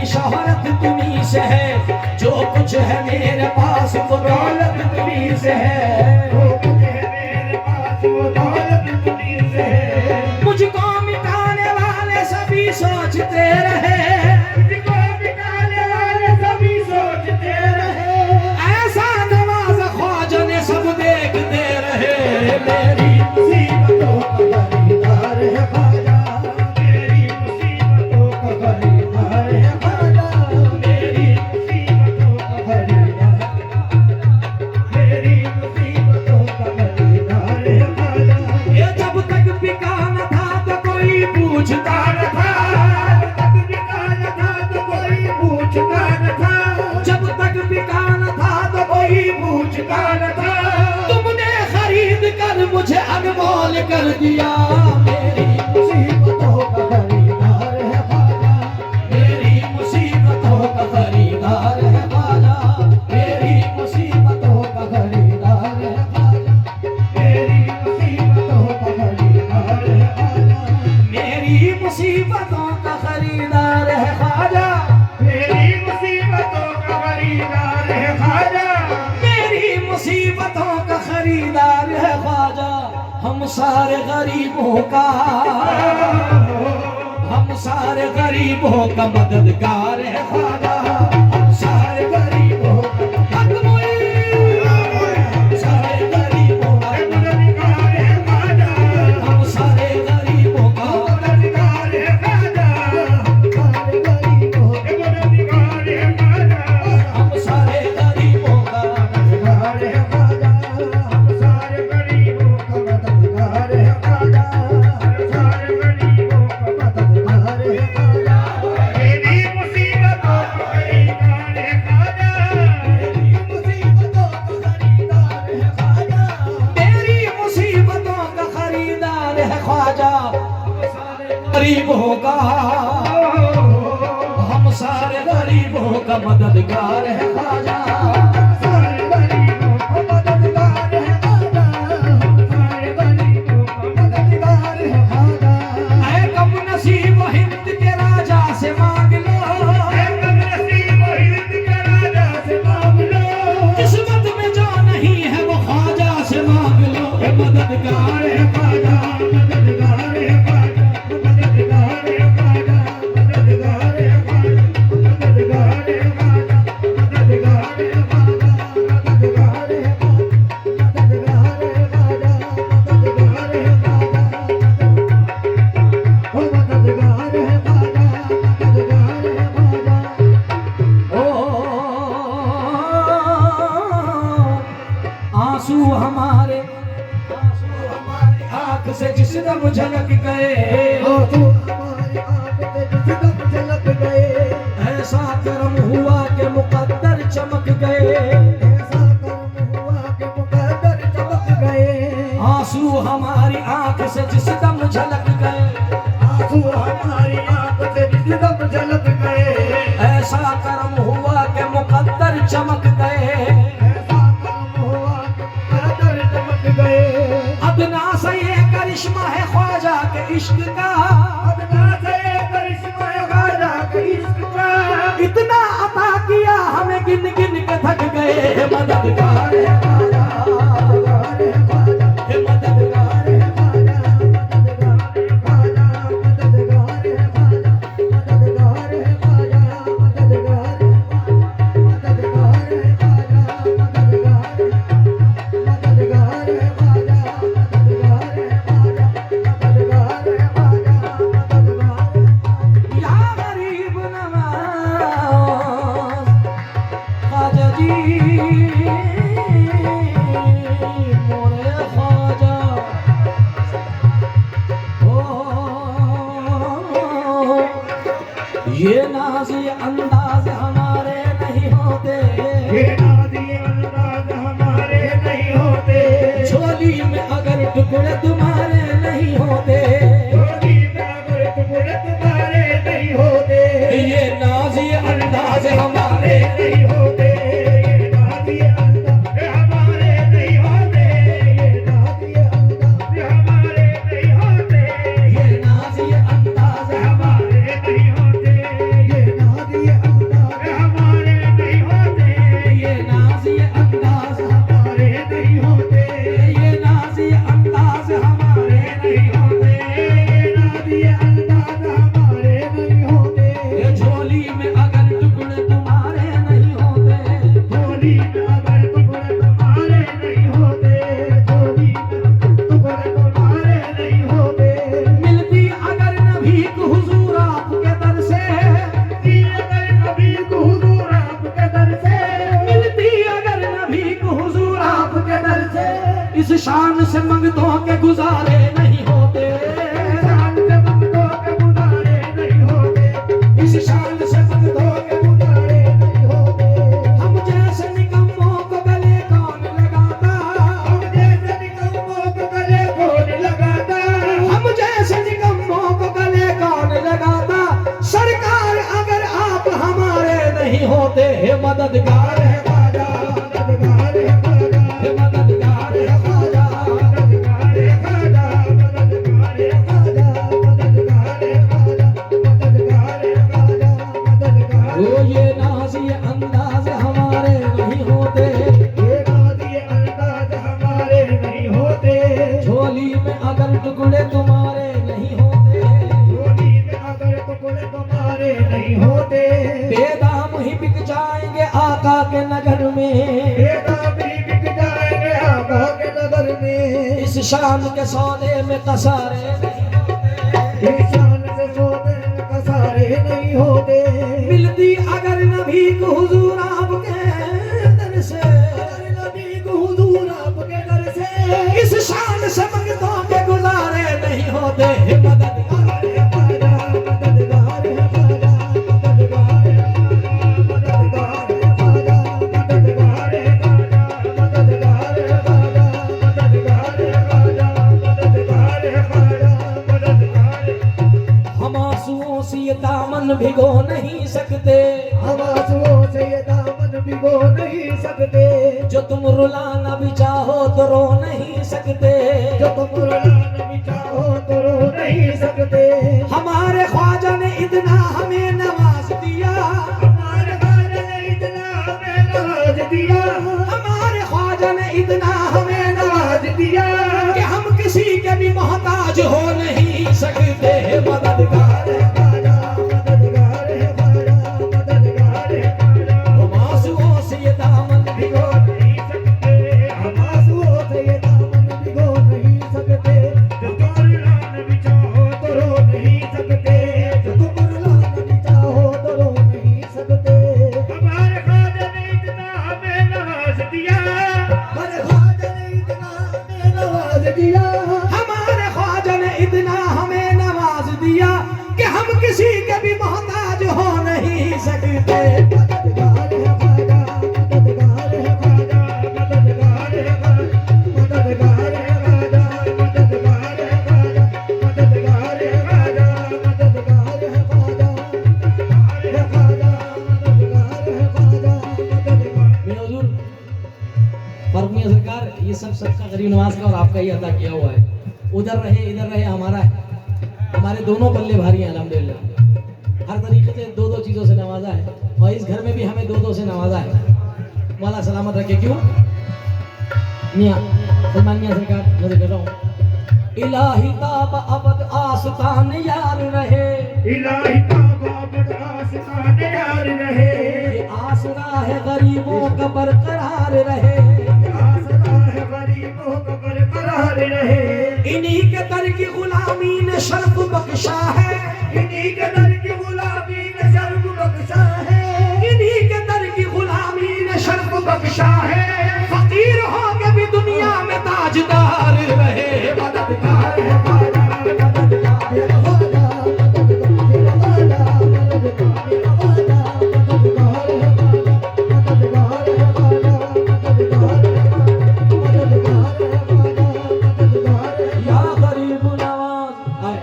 शोहरत तुम्हीं से है, जो कुछ है मेरे पास वो दौलत तुम्हीं से है, जो कुछ है मेरे पास वो दौलत तुम्हीं से है। मुझको मिटाने वाले सभी सोचते रहे, मुझको मिटाने वाले सभी सोचते रहे, ऐसा नवाज़ ख्वाजा ने सब देखते रहे। मेरी मुसीबतों का खरीदार है ख्वाजा, मेरी मुसीबतों का खरीदार है ख्वाजा, मेरी मुसीबतों का खरीदार, मेरी मुसीबतों का खरीदार है ख्वाजा। ये जब तक बिका न था तो कोई पूछता न था, जब तक बिका न था तो कोई पूछता न था, जब तक बिका न था तो कोई पूछता न था। तुमने खरीद कर मुझे अनमोल कर दिया। मेरी मुसीबतों का खरीदार है ख्वाजा, मेरी मुसीबतों का खरीदार है ख्वाजा, मेरी मुसीबतों का खरीदार है ख्वाजा, मेरी मुसीबतों का खरीदार है ख्वाजा, मेरी मुसीबतों का खरीदार है ख्वाजा, मेरी मुसीबतों का खरीदार है ख्वाजा, मेरी मुसीबतों का खरीदार है ख्वाजा। हम सारे गरीबों का, हम सारे गरीबों का मददगार है ख्वाजा, हम सारे गरीबों का सारे गरीबों का मददगार है ख्वाजा, हम सारे गरीबों का मददगार है ख्वाजा, सारे गरीबों के मददगार है ख्वाजा, हम सारे गरीबों का मददगार है ख्वाजा, हम सारे गरीबों का मददगार है ख्वाजा, सारे गरीबों का मददगार है ख्वाजा। मेरी मुसीबतों का खरीदार है ख्वाजा, मेरी मुसीबतों का खरीदार है ख्वाजा, मेरी मुसीबतों का खरीदार है ख्वाजा, गरीबों का हम सारे गरीबों का मददगार है ख्वाजा। सारे गरीबों का मददगार है ख्वाजा, सारे गरीबों का मददगार है ख्वाजा। ऐ कम नसीब हिंद के राजा से मांग लो, कम नसीब हिंद के राजा से मांग लो, किस्मत में जो नहीं है वो ख्वाजा से मांग लो। हे मददगार है ख्वाजा, मददगार है ख्वाजा, मददगार है ख्वाजा, मददगार है ख्वाजा, मददगार है ख्वाजा, मददगार है ख्वाजा, मददगार है ख्वाजा, मददगार है ख्वाजा, मददगार है ख्वाजा, ओ मददगार है ख्वाजा, मददगार है ख्वाजा। ओ आंसू हमारे आंख से जिस दम झलक गए, आंसू हमारी आंख से जिस दम झलक गए, ऐसा करम हुआ कि मुकद्दर चमक गए। ऐसा कर्म हुआ कि मुकद्दर चमक गए। आंसू हमारी आंख से जिस दम झलक गए, आंसू हमारी आंख से जिस दम झलक गए, ऐसा करम हुआ कि मुकद्दर चमक गए। ऐसा कर्म हुआ कि मुकद्दर चमक गए। अदना से ये करिश्मा है ख्वाजा के इश्क का, अदना से करिश्मा है ख्वाजा के इश्क का, इतना अता किया हमें गिन गिन के थक गए। मददगार है ख्वाजा, मददगार है ख्वाजा, हे मददगार है ख्वाजा, मददगार है ख्वाजा, मददगार है ख्वाजा, मददगार है ख्वाजा, मददगार है ख्वाजा, मददगार है ख्वाजा, मददगार है, मददगार है ख्वाजा, मददगार है ख्वाजा, मददगार है ख्वाजा, मददगार है। या गरीब नवाज ख्वाजा जी, मोरे ख्वाजा। ओ ये नाज ये अंदाज हमारे नहीं होते, ये नाज़ी अंदाज़ हमारे नहीं होते, झोली में अगर टुकड़े तुम्हारे नहीं होते, झोली में अगर टुकड़े तुम्हारे नहीं होते, ये नाज ये अंदाज हमारे नहीं होते, ये नाज़ी अंदाज़ हमारे नहीं होते, ये नाज़ी अंदाज़ हमारे नहीं होते, ये नाज ये अंदाज हमारे नहीं होते, ये नाज़ी शान से मंगतों के गुजारे नहीं होते, शान से मंगतों के गुजारे नहीं होते, इस शान से मंगतों के गुजारे नहीं होते। हम जैसे निकम्मों को गले कौन लगाता, हम जैसे निकम्मों को गले कौन लगाता, हम जैसे निकम्मों को गले कौन लगाता। सरकार अगर आप हमारे नहीं होते, हे मददगार है ख्वाजा, मददगार है ख्वाजा, हे मददगार है ख्वाजा, मददगार है ख्वाजा, मददगार है ख्वाजा, मददगार है ख्वाजा, मददगार है ख्वाजा, मददगार। ओ ये नाज़ ये अंदाज हमारे नहीं होते, ये नाज़ ये अंदाज हमारे नहीं होते, झोली में अगर टुकड़े तुम्हारे नहीं होते, झोली में अगर टुकड़े तुम्हारे नहीं होते, बेदाम ही बिक जाएंगे आका के नगर में, बेदाम ही बिक जाएंगे आका के नगर में। इस शान के सौदे में कसारे नहीं होते, इस शान से सौदे में कसारे नहीं होते, मिलती अगर नबी को हुजूर आपके दर से, अगर नबी को हुजूर आपके दर से, इस शान से मंगतों के गुजारे नहीं होते, हे मददगार है ख्वाजा, मददगार है ख्वाजा, मददगार है ख्वाजा, मददगार है ख्वाजा, मददगार है ख्वाजा, मददगार है ख्वाजा, मददगार है ख्वाजा, मददगार है। हम आंसुओं से ये दामन भिगो नहीं सकते, हम आंसुओं से ये दामन भिगो नहीं सकते, जो तुम रुलाना भी चाहो तो रो नहीं सकते, जो तुम रुलाना भी चाहो तो रो नहीं सकते। हमारे ख्वाजा ने इतना हमें नवाज दिया, हमारे ख्वाजा ने इतना हमें नवाज दिया, हमारे ख्वाजा ने इतना हमें नवाज दिया कि हम किसी के भी मोहताज हो नहीं सकते, हे मददगार है ख्वाजा, मददगार है ख्वाजा, मददगार है ख्वाजा। हम आंसुओं से ये दामन भिगो नहीं सकते, हम आंसुओं से ये दामन भिगो नहीं सकते, जो तुम रुलाना भी चाहो तो रो नहीं सकते, जो तुम रुलाना भी चाहो तो रो नहीं सकते। हमारे ख्वाजा ने इतना हमें नवाज दिया, हमारे ख्वाजा ने इतना हमें नवाज दिया, हमारे ख्वाजा ने इतना हमें नवाज दिया कि हम किसी के भी मोहताज हो नहीं सकते। मददगार है ख्वाजा, मददगार है ख्वाजा, मददगार है ख्वाजा, मददगार है ख्वाजा, मददगार है ख्वाजा, मददगार है ख्वाजा, मददगार है ख्वाजा, है ख्वाजा, मददगार है ख्वाजा, मददगार। मेरे हुजूर फरमाइए सरकार, ये सब सबका गरीब नवाज का और आपका ही अता किया हुआ है। उधर रहे इधर रहे हमारा है, हमारे दोनों पल्ले भारी हैं अल्हम्दुलिल्लाह। हर तरीके से दो दो चीज़ों से नवाजा है और इस घर में भी हमें दो दो से नवाजा है। मौला सलामत रखे। क्यों मियाँ सलमान मियाँ सरकार, मैं कर रहा हूँ, इलाही ताब अबद आस्तान यार रहे, इलाही ताब आस्तान यार रहे, ये आसरा है गरीबों का बरकरार रहे, आसरा है गरीबों का बरकरार रहे। इन्हीं के दर की गुलामी ने शर्फ बख्शा है, इन्हीं के दर की गुलामी ने शर्फ बख्शा है, इन्हीं के दर की गुलामी ने शर्फ बख्शा है। फकीर हो के भी दुनिया में ताजदार रहे, मददगार है ख्वाजा, मददगार है ख्वाजा, या गरीब नवाज आए।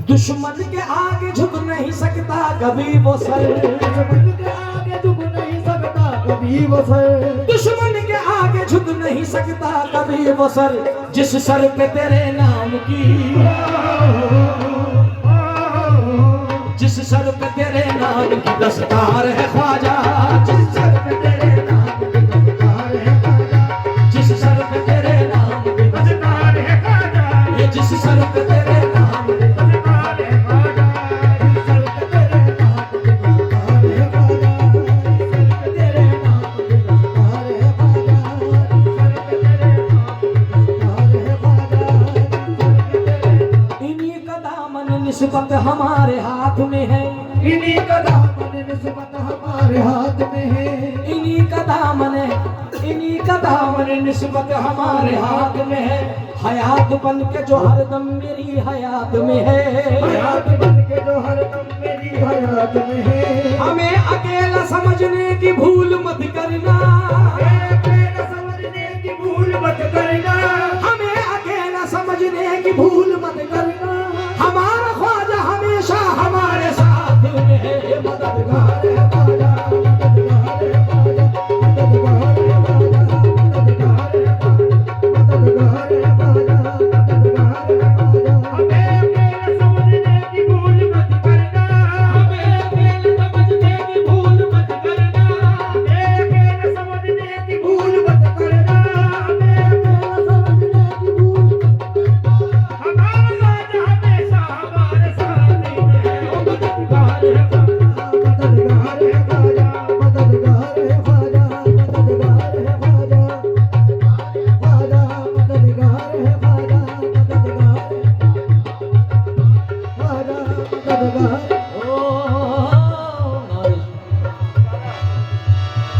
दुश्मन के आगे झुक नहीं सकता कभी वो सर, दुश्मन के आगे झुक नहीं सकता कभी वो सर, दुश्मन के आगे झुक नहीं सकता कभी वो सर, जिस सर पे तेरे नाम की, जिस सर पे तेरे नाम की दस्तार है ख्वाजा, जिस सर पे तेरे नाम की दस्तार है ख्वाजा, जिस सर पे तेरे नाम की दस्तार है ख्वाजा, ये जिस सर पे तेरे नाम की दस्तार है ख्वाजा, जिस सर पे तेरे नाम की दस्तार है ख्वाजा, जिस सर पे तेरे नाम की दस्तार है ख्वाजा, जिस सर पे तेरे नाम की दस्तार है ख्वाजा। इन्हीं का दामन निस्बत हमारे हाथ में है, इन्हीं का दामन निस्बत हमारे हाथ में है, इन्हीं का दामन, इन्हीं का दामन निस्बत हमारे हाथ में है, हयात बन के जो हरदम मेरी हयात में है, हयात बन के जो हरदम मेरी हयात में है। हमें अकेला समझने की भूल मत करना, अकेला समझने की भूल मत करना, हमें अकेला समझने की भूल मत करना। हमारा ख्वाजा हमेशा हमारे साथ में है, मददगार है ख्वाजा, मददगार है ख्वाजा, मददगार है ख्वाजा, मददगार है ख्वाजा, मददगार है ख्वाजा, मददगार है ख्वाजा। हमें अकेला समझने की भूल मत करना, हमें अकेला समझने की भूल मत करना, हमें अकेला समझने की भूल मत करना, हमें अकेला समझने की भूल मत करना। हमारा ख्वाजा हमेशा हमारे साथ में है, मददगार है ख्वाजा, मददगार है ख्वाजा, मददगार है ख्वाजा, मददगार है ख्वाजा, ख्वाजा मददगार है ख्वाजा, मददगार है ख्वाजा, मददगार।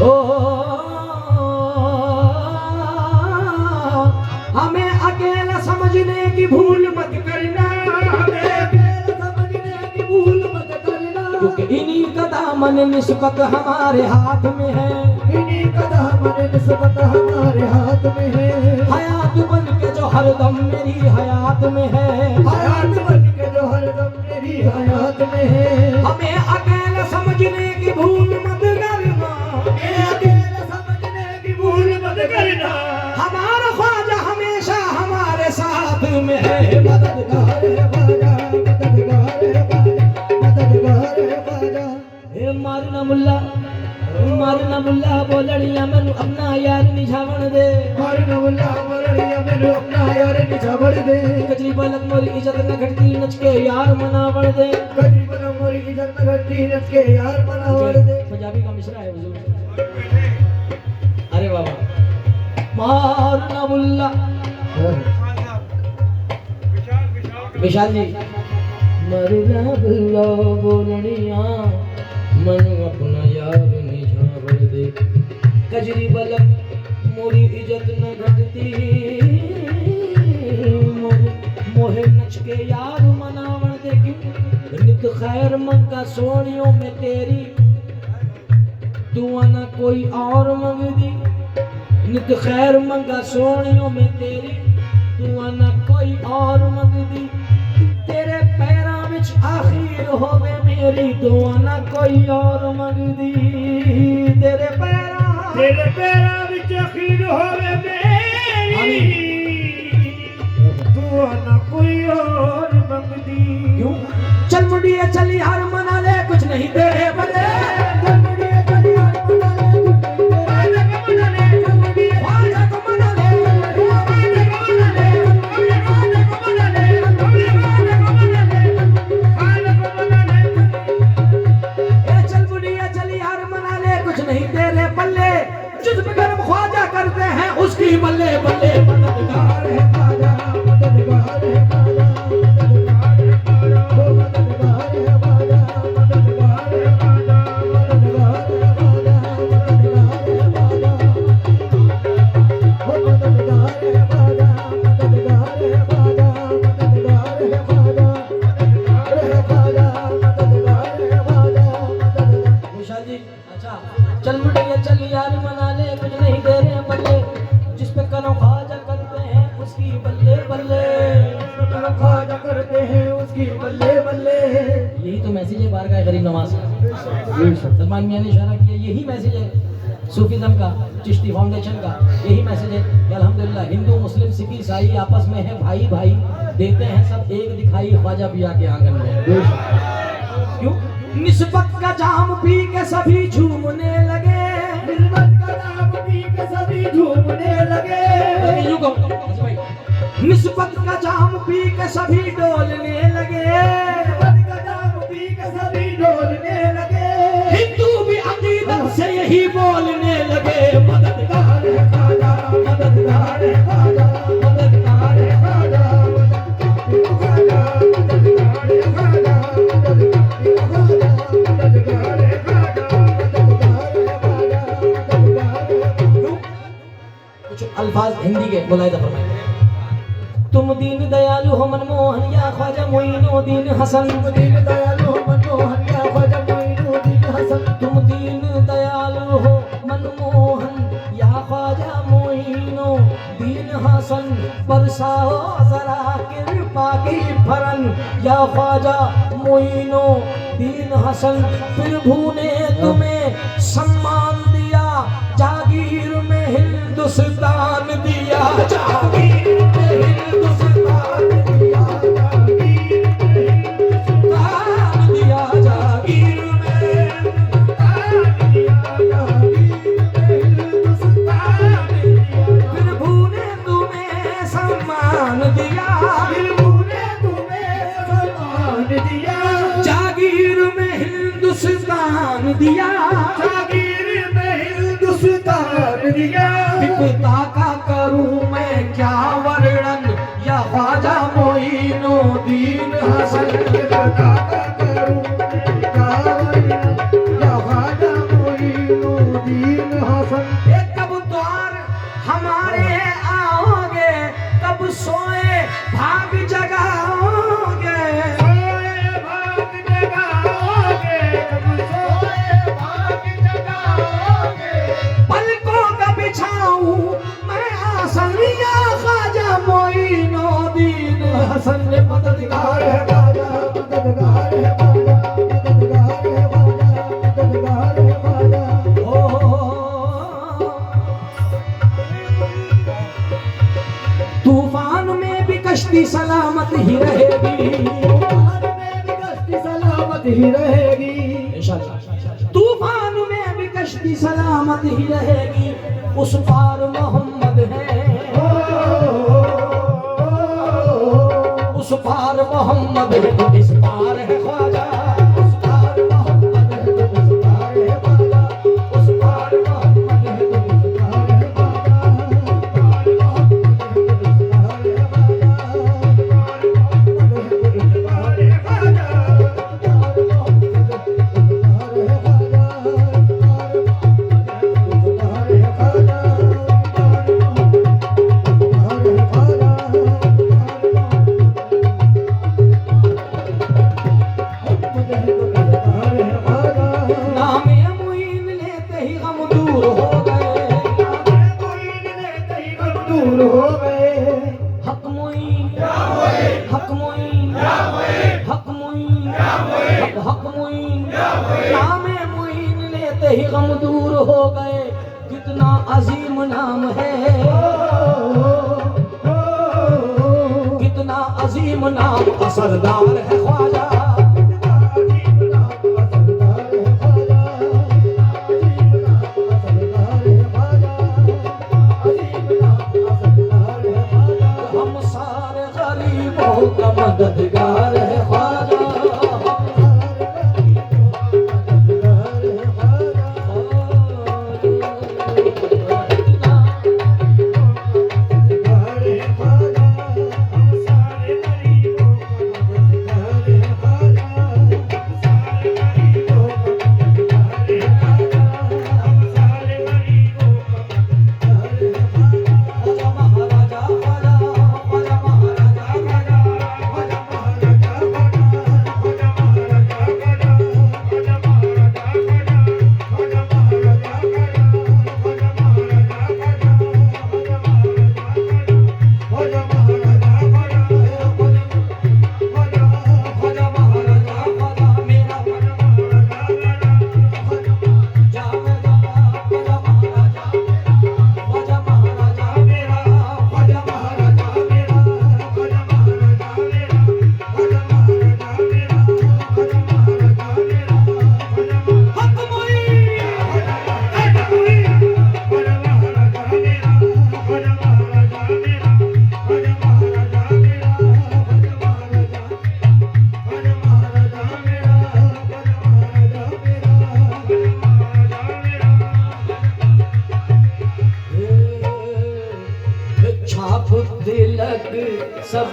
ओ हमें अकेला समझने की भूल मत करना, हमें अकेला समझने की भूल मत करना, क्योंकि इन्हीं का दामन निस्बत हमारे हाथ में है, इन्हीं का दामन निस्बत हमारे हाथ में है। हयात बन के जो हरदम मेरी हयात में है, हयात बन के जो हरदम मेरी हयात में है। हमें अकेला समझने की भूल मत करना, हमें अकेला समझने की भूल मत करना, हमारा ख्वाजा हमेशा हमारे साथ में है, मददगार है ख्वाजा, मददगार है ख्वाजा, मददगार है ख्वाजा। हे मारना मुल्ला बोलड़िया मैनू अपना यार निझावण दे, मार नवला मरड़िया मैनू अपना यार निझावड़ दे, कजरी बलक मोरी इज्जत न घटती नच के यार मनावण दे। गरीब न मोरी इज्जत न घटती नच के यार मनावड़ दे। पंजाबी का मिसरा है हुजूर। अरे बाबा मारना मुल्ला विशाल जी, मरना बुल्ला बोलड़िया मनु अपना यार निझावड़ दे, कजरी बलक मोरी इज्जत न घटती मोहे नच के यार मनावण दे। नित खैर मंगा सोनियों में तेरी दुआ ना कोई और मंगदी, नित खैर मंगा सोनियों में तेरी दुआ ना कोई और मंगदी। तेरे पैरां विच आखिर होवे मेरी दुआ ना कोई और मंगदी, तेरे पैरां विच अखीर होवे मेरी दुआ न कोई और मंगदी। क्यों चल मुंडिए चल यार मना ले कुछ नहीं तेरे बदले, चल मुंडिए चल यार मना ले कुछ नहीं तेरे बदले, चल मुंडिए ख्वाजा को मना ले, ख्वाजा को मना ले, ख्वाजा को मना ले, ख्वाजा को मना ले, ख्वाजा को मना ले। ए चल मुंडिए चल यार मना ले कुछ नहीं तेरे बल्ले, जिस्म गर्म ख्वाजा करते हैं उसकी बल्ले बल्ले। मददगार है ख्वाजा, मददगार है ख्वाजा, मददगार है ख्वाजा, मददगार है ख्वाजा, मददगार है ख्वाजा, मददगार है ख्वाजा, मददगार है ख्वाजा, मददगार है ख्वाजा, मददगार है ख्वाजा, मददगार है ख्वाजा, मददगार है ख्वाजा, मददगार है ख्वाजा। विशाल जी अच्छा चल मुंडिए चल यार मना ले कुछ नहीं तेरे बल्ले, जिस पे करो ख्वाजा करते हैं उसकी बल्ले बल्ले, ख्वाजा करते हैं उसकी बल्ले बल्ले। यही तो मैसेज है बारगाह गरीब नवाज का। सलमान मियां ने इशारा किया, यही मैसेज है सूफीज़म का, चिश्ती फाउंडेशन का, यही मैसेज है कि अल्हम्दुलिल्लाह हिंदू मुस्लिम सिख ईसाई आपस में है भाई भाई, देते हैं सब एक दिखाई ख्वाजा पिया के आंगन में। क्यों निस्बत का जाम पी के सभी झूमने लगे, निस्बत का नाम पी के सभी झूमने लगे, यूं कहो, अच्छा भाई, निस्बत का जाम पी के सभी डोलने लगे, निस्बत का नाम पी के सभी डोलने लगे। हिंदू भी अकीदत से यही बोलने लगे, मददगार है ख्वाजा, मददगार है ख्वाजा, मददगार है ख्वाजा, ख्वाजा, मददगार है ख्वाजा, मददगार है ख्वाजा, मददगार है ख्वाजा, मददगार है ख्वाजा, मददगार है ख्वाजा। मुलाहिजा फरमाइए। तुम दीन दयालु हो मनमोहन या ख्वाजा मोइनुद्दीन हसन, दीन दयालु हो मनमोहन या ख्वाजा मोइनुद्दीन हसन, तुम दीन दयालु हो मनमोहन या ख्वाजा मोइनुद्दीन हसन, बरसाओ जरा कृपा की फरन या ख्वाजा मोइनुद्दीन हसन। प्रभु ने तुम्हें सम्मान दिया, जागीर में हिंदुस्तान दिया, जागीर में हिंदुस्तान दिया, जागीर में हिंदुस्तान दिया, प्रभु ने तुम्हें सम्मान दिया, प्रभु ने तुम्हें सम्मान दिया, जागीर में हिंदुस्तान दिया, जागीर में हिंदुस्तान दिया। विपदा का करूं मैं क्या वर्णन या ख्वाजा मोइनुद्दीन हसन, विपदा का करूं मैं क्या वर्णन या ख्वाजा मोइनुद्दीन हसन। ये कब द्वार हमारे आओगे, कब सोए भाग जगाओगे, सोए भाग जगाओगे, जब सोए भाग जगाओगे, पलकों का बिछाऊं मैं आसन या ख्वाजा मोइनुद्दीन हसन। मददगार है ख्वाजा, मददगार है ख्वाजा, मददगार है ख्वाजा, मददगार है ख्वाजा। ओ तूफान में भी कश्ती सलामत ही रहेगी, तूफान में भी कश्ती सलामत ही रहेगी, तूफान में भी कश्ती सलामत ही रहेगी, उस पार मोहम्मद है, उस पार मोहम्मद है तो इस पार है ख्वाजा, उस पार मोहम्मद है तो इस पार है ख्वाजा, उस पार मोहम्मद है तो इस पार है ख्वाजा, नामे मुइन लेते ही गम दूर हो गए, दूर हो गए। हक मुइन, हक मुइन, हक मुइन, हक मुइन, नामे मुइन लेते ही गम दूर हो गए, कितना अजीम नाम है, कितना अजीम नाम असरदार है ख्वाजा, हम सारे गरीबों का मददगार है ख्वाजा। छाप तिलक सब